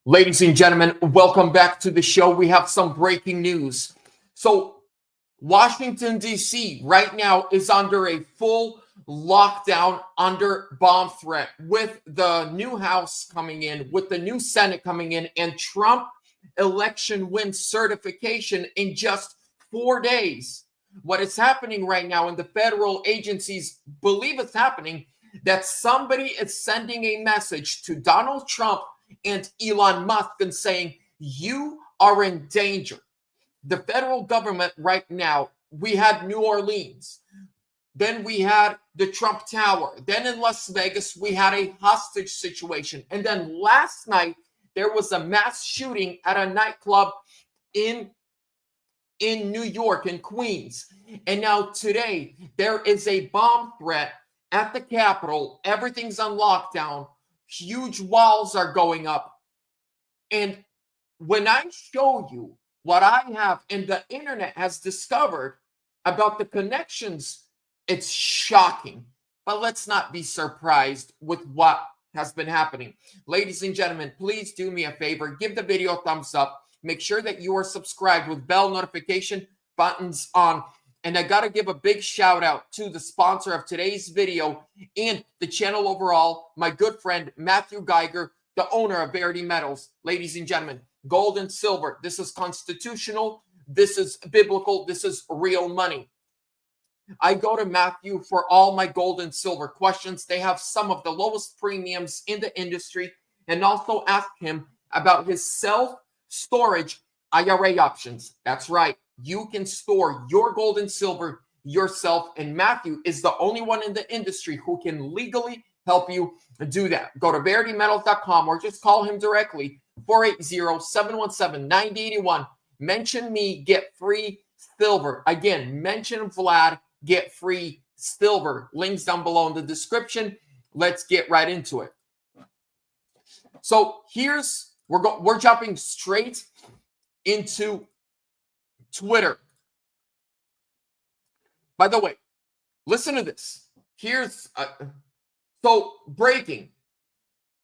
Ladies and gentlemen, welcome back to the show. We have some breaking news. So, Washington, D.C. right now is under a full lockdown under bomb threat with the new House coming in, with the new Senate coming in, and Trump election win certification in just 4 days. What is happening right now, and the federal agencies believe it's happening, that somebody is sending a message to Donald Trump and Elon Musk and saying, you are in danger. The federal government right now, we had New Orleans, then we had the Trump Tower, then in Las Vegas, we had a hostage situation. And then last night, there was a mass shooting at a nightclub in New York, in Queens. And now today, there is a bomb threat at the Capitol. Everything's on lockdown. Huge walls are going up. And when I show you what I have and the internet has discovered about the connections, it's shocking. But let's not be surprised with what has been happening. Ladies and gentlemen, please do me a favor. Give the video a thumbs up. Make sure that you are subscribed with bell notification buttons on. And I got to give a big shout out to the sponsor of today's video and the channel overall, my good friend, Matthew Geiger, the owner of Verity Metals. Ladies and gentlemen, gold and silver. This is constitutional. This is biblical. This is real money. I go to Matthew for all my gold and silver questions. They have some of the lowest premiums in the industry, and also ask him about his self-storage IRA options. That's right. You can store your gold and silver yourself, and Matthew is the only one in the industry who can legally help you do that. Go to veritymetals.com or just call him directly, 480-717-9081. Mention me, get free silver. Again, mention Vlad, get free silver. Links down below in the description. Let's get right into it. So we're jumping straight into Twitter. By the way, listen to this. So breaking.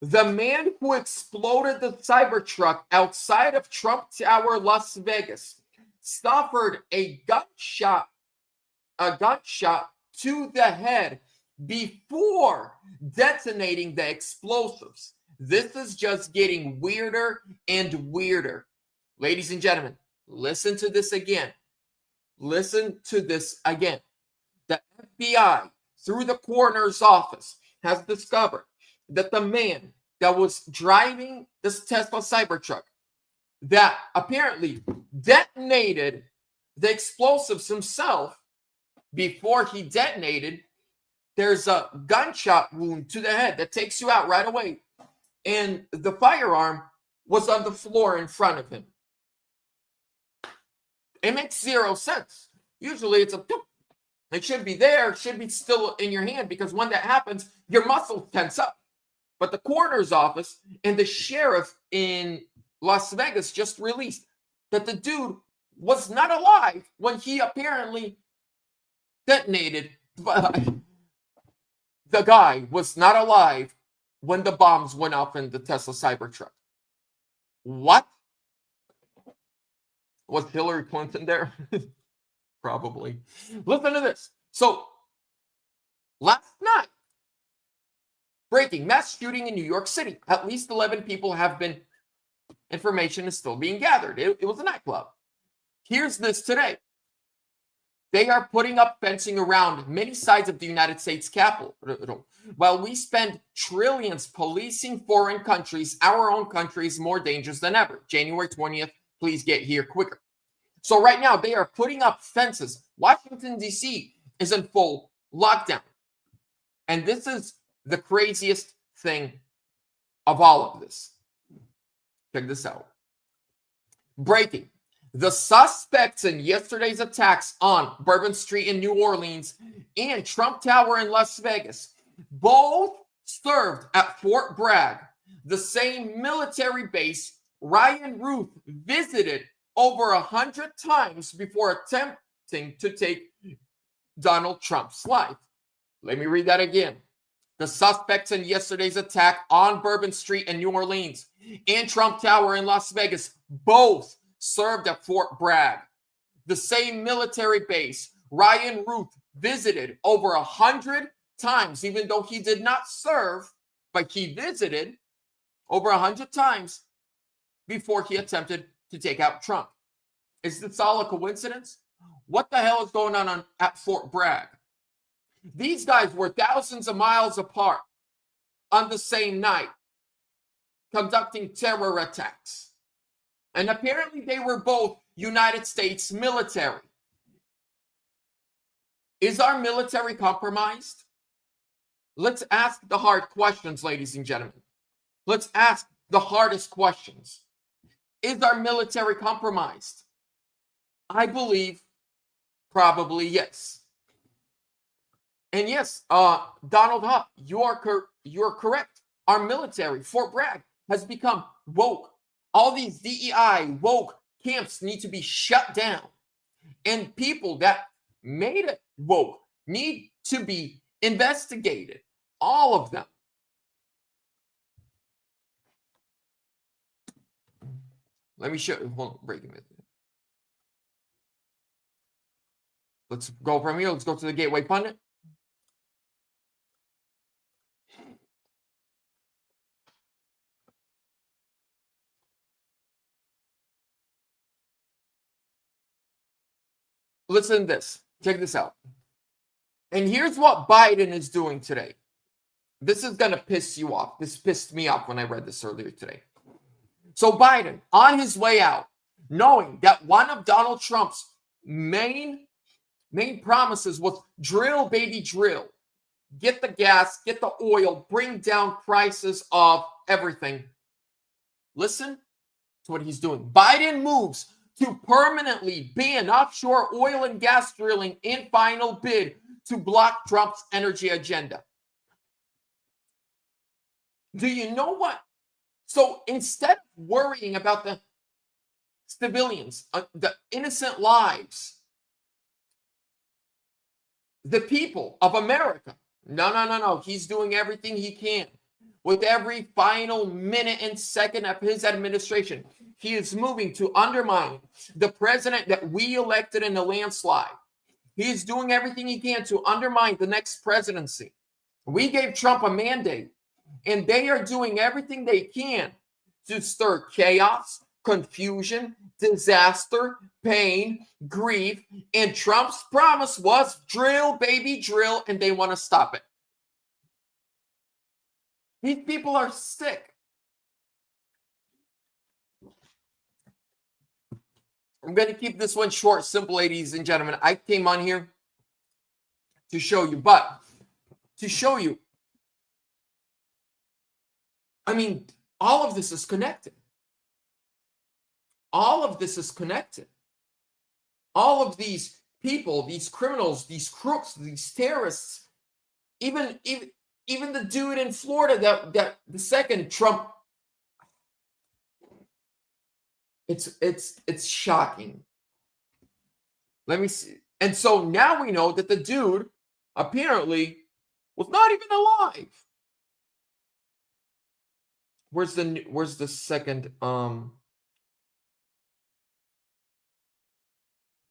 The man who exploded the Cybertruck outside of Trump Tower, Las Vegas, suffered a gunshot to the head before detonating the explosives. This is just getting weirder and weirder. Ladies and gentlemen, listen to this again. Listen to this again. The FBI, through the coroner's office, has discovered that the man that was driving this Tesla Cybertruck that apparently detonated the explosives himself, before he detonated, there's a gunshot wound to the head that takes you out right away. And the firearm was on the floor in front of him. It makes zero sense. Usually it should be there, it should be still in your hand, because when that happens, your muscles tense up. But the coroner's office and the sheriff in Las Vegas just released that the dude was not alive when he apparently detonated. The guy was not alive when the bombs went off in the Tesla Cybertruck. What? Was Hillary Clinton there? Probably. Listen to this. So, last night, breaking, mass shooting in New York City. At least 11 people have been, information is still being gathered. It was a nightclub. Here's this today. They are putting up fencing around many sides of the United States Capitol. While we spend trillions policing foreign countries, our own country is more dangerous than ever. January 20th. Please get here quicker. So right now, they are putting up fences. Washington, D.C. is in full lockdown. And this is the craziest thing of all of this. Check this out. Breaking. The suspects in yesterday's attacks on Bourbon Street in New Orleans and Trump Tower in Las Vegas both served at Fort Bragg, the same military base Ryan Ruth visited over 100 times before attempting to take Donald Trump's life. Let me read that again. The suspects in yesterday's attack on Bourbon Street in New Orleans and Trump Tower in Las Vegas both served at Fort Bragg, the same military base Ryan Ruth visited over 100 times, even though he did not serve, but he visited over 100 times before he attempted to take out Trump. Is this all a coincidence? What the hell is going on at Fort Bragg? These guys were thousands of miles apart on the same night, conducting terror attacks. And apparently they were both United States military. Is our military compromised? Let's ask the hard questions, ladies and gentlemen. Let's ask the hardest questions. Is our military compromised? I believe probably yes. And yes, Donald Huff, you are correct. Our military, Fort Bragg, has become woke. All these DEI woke camps need to be shut down. And people that made it woke need to be investigated. All of them. Let me show you. Hold on, break a minute. Let's go from here. Let's go to the Gateway Pundit. Listen to this. Check this out. And here's what Biden is doing today. This is going to piss you off. This pissed me off when I read this earlier today. So Biden, on his way out, knowing that one of Donald Trump's main promises was drill, baby, drill. Get the gas, get the oil, bring down prices of everything. Listen to what he's doing. Biden moves to permanently ban offshore oil and gas drilling in final bid to block Trump's energy agenda. Do you know what? So instead of worrying about the civilians, the innocent lives, the people of America, no. He's doing everything he can. With every final minute and second of his administration, he is moving to undermine the president that we elected in a landslide. He is doing everything he can to undermine the next presidency. We gave Trump a mandate, and they are doing everything they can to stir chaos, confusion, disaster, pain, grief. And Trump's promise was drill, baby, drill, and they want to stop it. These people are sick. I'm going to keep this one short, simple, ladies and gentlemen. I came on here to show you, I mean, all of this is connected. All of this is connected. All of these people, these criminals, these crooks, these terrorists, even the dude in Florida that the second Trump. It's shocking. Let me see. And so now we know that the dude apparently was not even alive. Where's the second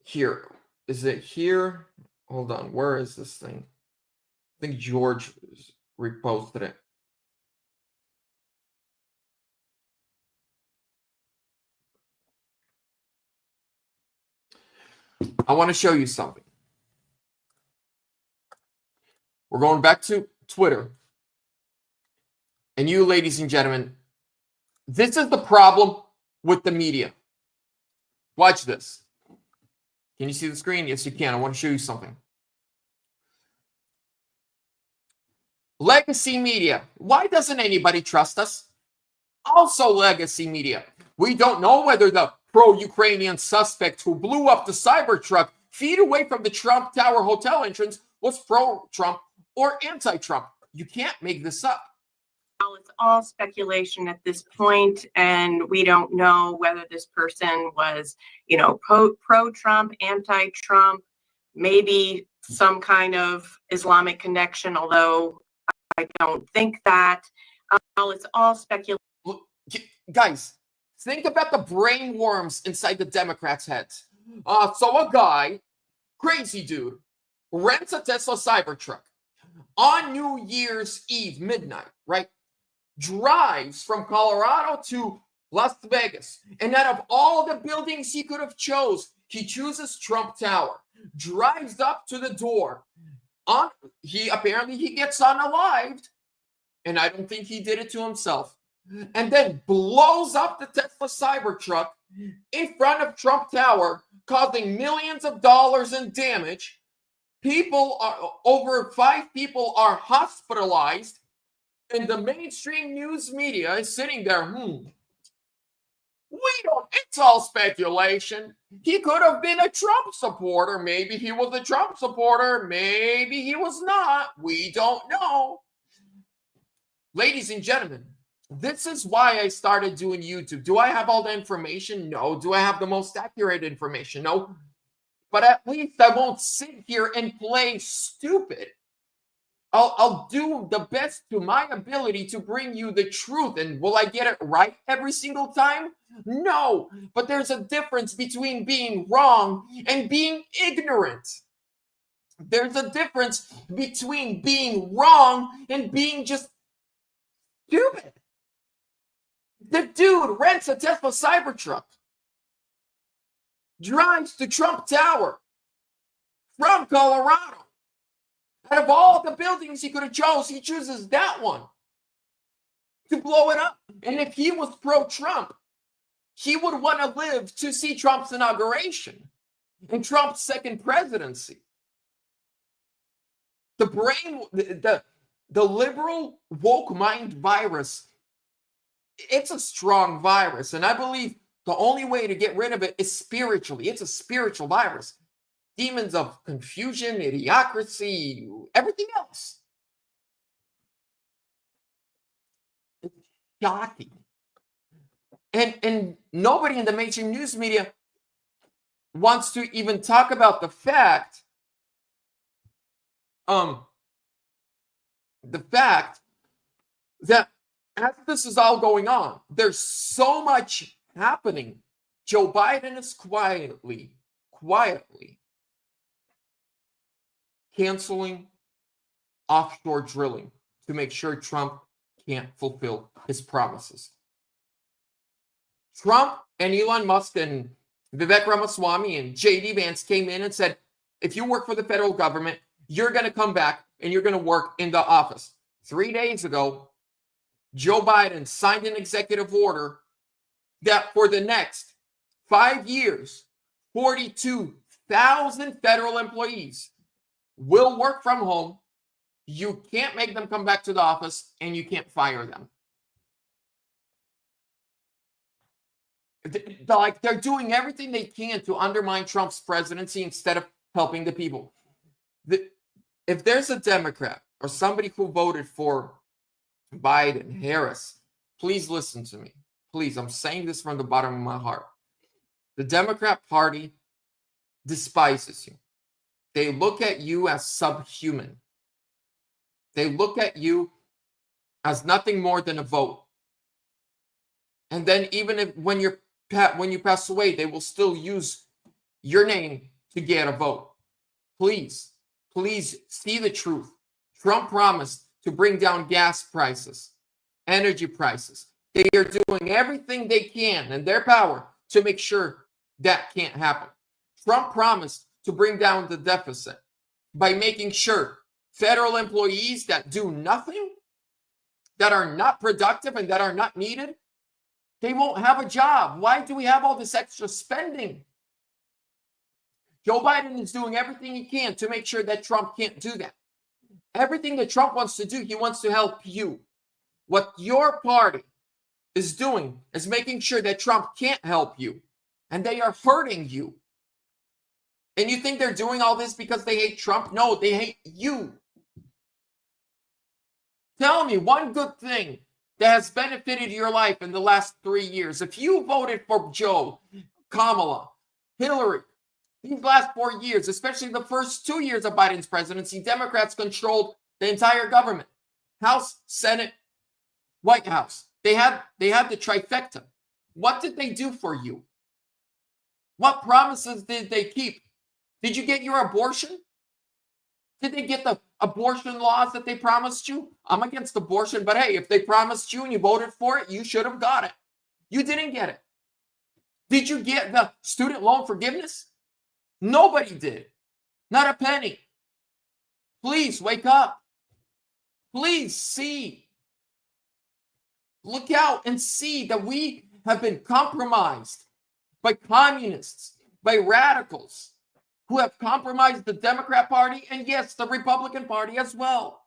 here? Is it here? Hold on. Where is this thing? I think George reposted it. I want to show you something. We're going back to Twitter. And you, ladies and gentlemen, this is the problem with the media. Watch this. Can you see the screen? Yes, you can. I want to show you something. Legacy media. Why doesn't anybody trust us? Also legacy media. We don't know whether the pro-Ukrainian suspect who blew up the Cybertruck feet away from the Trump Tower hotel entrance was pro-Trump or anti-Trump. You can't make this up. Well, it's all speculation at this point, and we don't know whether this person was, pro-Trump, anti-Trump, maybe some kind of Islamic connection, although I don't think that. Well, it's all speculation. Guys, think about the brain worms inside the Democrats' heads. So a guy, crazy dude, rents a Tesla Cybertruck on New Year's Eve, midnight, right? Drives from Colorado to Las Vegas. And out of all the buildings he could have chose, he chooses Trump Tower, drives up to the door. He gets unalived, and I don't think he did it to himself, and then blows up the Tesla Cybertruck in front of Trump Tower, causing millions of dollars in damage. Over 5 people are hospitalized, and the mainstream news media is sitting there, it's all speculation. He could have been a Trump supporter. Maybe he was a Trump supporter. Maybe he was not. We don't know. Ladies and gentlemen, this is why I started doing YouTube. Do I have all the information? No. Do I have the most accurate information? No. But at least I won't sit here and play stupid. I'll do the best to my ability to bring you the truth. And will I get it right every single time? No. But there's a difference between being wrong and being ignorant. There's a difference between being wrong and being just stupid. The dude rents a Tesla Cybertruck, drives to Trump Tower from Colorado. Out of all the buildings he could have chose, he chooses that one to blow it up. And if he was pro-Trump, he would want to live to see Trump's inauguration and Trump's second presidency. The liberal woke mind virus, it's a strong virus. And I believe the only way to get rid of it is spiritually. It's a spiritual virus. Demons of confusion, idiocracy, everything else. It's shocking. And nobody in the mainstream news media wants to even talk about the fact that as this is all going on, there's so much happening. Joe Biden is quietly canceling offshore drilling to make sure Trump can't fulfill his promises. Trump and Elon Musk and Vivek Ramaswamy and J.D. Vance came in and said, if you work for the federal government, you're going to come back and you're going to work in the office. 3 days ago, Joe Biden signed an executive order that for the next 5 years, 42,000 federal employees will work from home. You can't make them come back to the office, and you can't fire them. They're doing everything they can to undermine Trump's presidency instead of helping the people. If there's a Democrat or somebody who voted for Biden, Harris, please listen to me. Please, I'm saying this from the bottom of my heart. The Democrat Party despises you. They look at you as subhuman. They look at you as nothing more than a vote. And then even when you pass away, they will still use your name to get a vote. Please see the truth. Trump promised to bring down gas prices, energy prices. They are doing everything they can in their power to make sure that can't happen. Trump promised to bring down the deficit by making sure federal employees that do nothing, that are not productive and that are not needed, they won't have a job. Why do we have all this extra spending? Joe Biden is doing everything he can to make sure that Trump can't do that. Everything that Trump wants to do, he wants to help you. What your party is doing is making sure that Trump can't help you. And they are hurting you. And you think they're doing all this because they hate Trump? No, they hate you. Tell me one good thing that has benefited your life in the last 3 years. If you voted for Joe, Kamala, Hillary, these last 4 years, especially the first 2 years of Biden's presidency, Democrats controlled the entire government. House, Senate, White House. They had the trifecta. What did they do for you? What promises did they keep? Did you get your abortion? Did they get the abortion laws that they promised you? I'm against abortion, but hey, if they promised you and you voted for it, you should have got it. You didn't get it. Did you get the student loan forgiveness? Nobody did. Not a penny. Please wake up. Please see. Look out and see that we have been compromised by communists, by radicals who have compromised the Democrat Party and, yes, the Republican Party as well.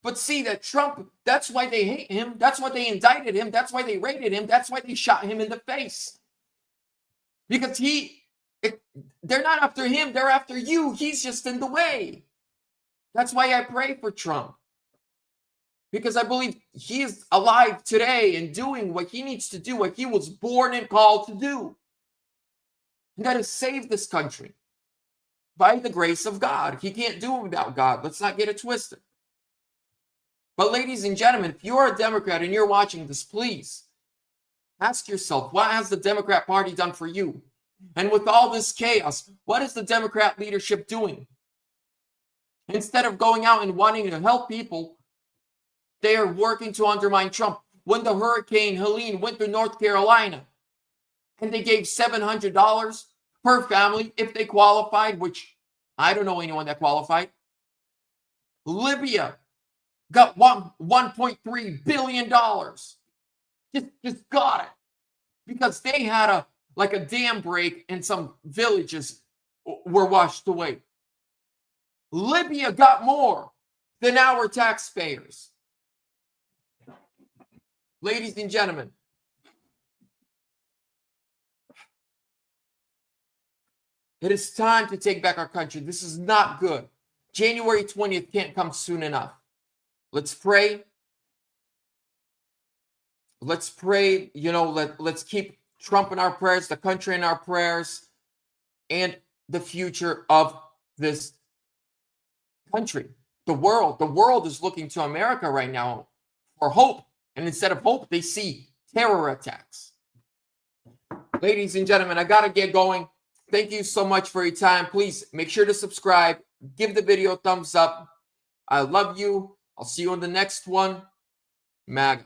But see that Trump, that's why they hate him. That's why they indicted him. That's why they raided him. That's why they shot him in the face. Because they're not after him. They're after you. He's just in the way. That's why I pray for Trump. Because I believe he is alive today and doing what he needs to do, what he was born and called to do. And that is save this country by the grace of God. He can't do it without God. Let's not get it twisted. But ladies and gentlemen, if you're a Democrat and you're watching this, please ask yourself, what has the Democrat Party done for you? And with all this chaos, what is the Democrat leadership doing? Instead of going out and wanting to help people, they are working to undermine Trump. When the Hurricane Helene went to North Carolina and they gave $700 per family if they qualified, which I don't know anyone that qualified. Libya got $1.3 billion. Just got it. Because they had a dam break and some villages were washed away. Libya got more than our taxpayers. Ladies and gentlemen, it is time to take back our country. This is not good. January 20th can't come soon enough. Let's pray. Let's pray. Let's keep Trump in our prayers, the country in our prayers, and the future of this country. The world is looking to America right now for hope. And instead of hope, they see terror attacks. Ladies and gentlemen, I got to get going. Thank you so much for your time. Please make sure to subscribe. Give the video a thumbs up. I love you. I'll see you on the next one. MAG.